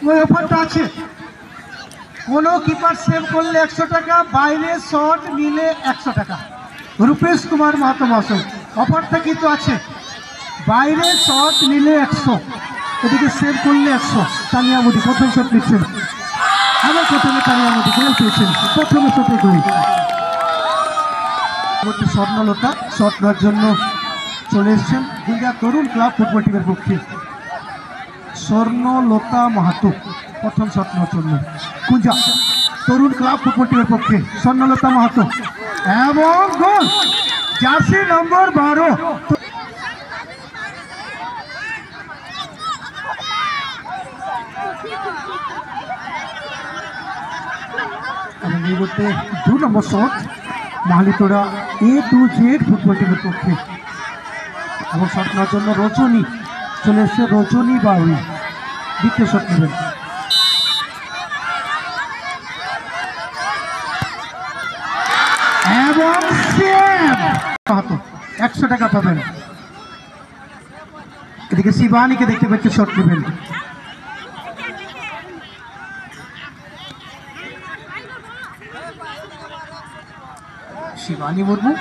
ওই অফারটা আছে। কোনো কিপার সেভ করলে 100 টাকা, বাইরে শট নিলে 100 টাকা। রূপেশ কুমার মাহাতো মহাশয়, অফারটা কিন্তু আছে, বাইরে শট নিলে 100, এদিকে সেভ করলে 100। তানিয়া মোদি প্রথম শট নিচ্ছেন, আবার প্রথমে তানিয়া মোদি গোল পেয়েছেন, প্রথমে শটে গোল। স্বর্ণলতা শট নেওয়ার জন্য চলে এসছেন গুঞ্জা তরুণ ক্লাব ফুটবল টিমের পক্ষে। স্বর্ণলতা মাহাতো প্রথম শট নেওয়ার জন্য গুঞ্জা তরুণ ক্লাব ফুটবল টিমের পক্ষে স্বর্ণলতা মাহাতো, এবং গোল, জার্সি নম্বর 12। এবং এই মুহূর্তে 2 নম্বর shot Mahalitora A to Z football টিমের পক্ষে। এবং শট নেওয়ার জন্য রজনী চলে এসছে, রজনী বাউরি দ্বিতীয় শট নেবেন। এবং 100 টাকা পাবেন। এদিকে শিবানীকে দেখতে পাচ্ছে, শট নেবেন। শিবানী মুর্মু,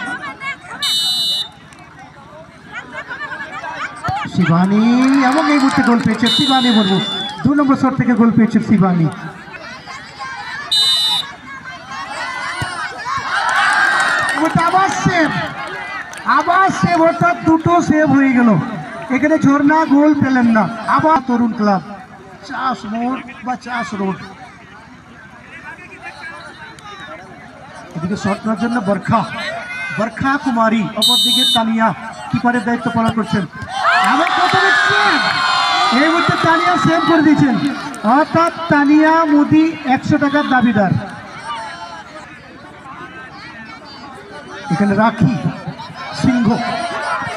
শিবানী, এবং এই মুহূর্তে গোল পেয়েছে শিবানী মুর্মু। 2 নম্বর শট থেকে গোল পেয়েছে শিবানী। আবার সেভ, অর্থাৎ 2টো সেভ হয়ে গেল। এখানে ঝর্ণা গোল পেলেন না। আবার তরুণ ক্লাব চাষ মোড় বা চাষ রোড। এদিকে শট নেওয়ার জন্য বরখা কুমারী, অপরদিকে তানিয়া কিপারের দায়িত্ব পালন করছেন। আবার প্রথমে এই মুহূর্তে তানিয়া সেভ করে দিয়েছেন, অর্থাৎ তানিয়া মোদি 100 টাকার দাবিদার। এখানে রাখি সিংহ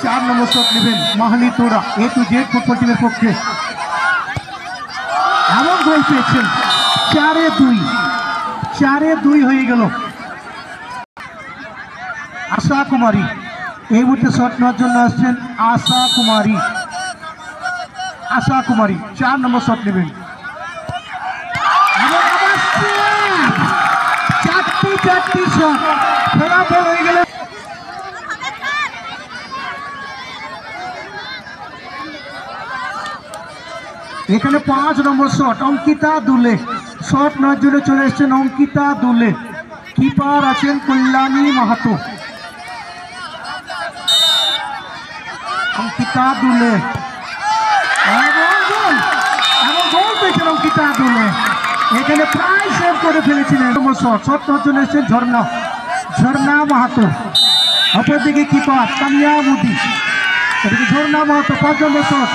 4 নম্বর শট নেবেন মাহালিতোড়া A to Z ফুটবল টিমের পক্ষে। এমন গোল পেয়েছেন, 4-2 হয়ে গেল। আশা কুমারী এই মুহূর্তে শট নেওয়ার জন্য আসছেন আশা কুমারী 4 নম্বর শট নেবেন। চারটি শট ফলাফল হয়ে গেল। এখানে 5 নম্বর শট অঙ্কিতা দুলে, শট নেওয়ার জন্য চলে এসছেন অঙ্কিতা দুলে। কিপার আছেন কল্যাণী মাহাতো। অঙ্কিতা দুলে এবং গোল পেয়েছেন অঙ্কিতা দুলে। এখানে প্রায় সেভ করে ফেলেছিলেন। শট নেওয়ার জন্য এসছেন ঝর্ণা মাহাতো, অপরদিকে কিপার তানিয়া মোদি। এদিকে ঝর্ণা মাহাতো 5 নম্বর শট।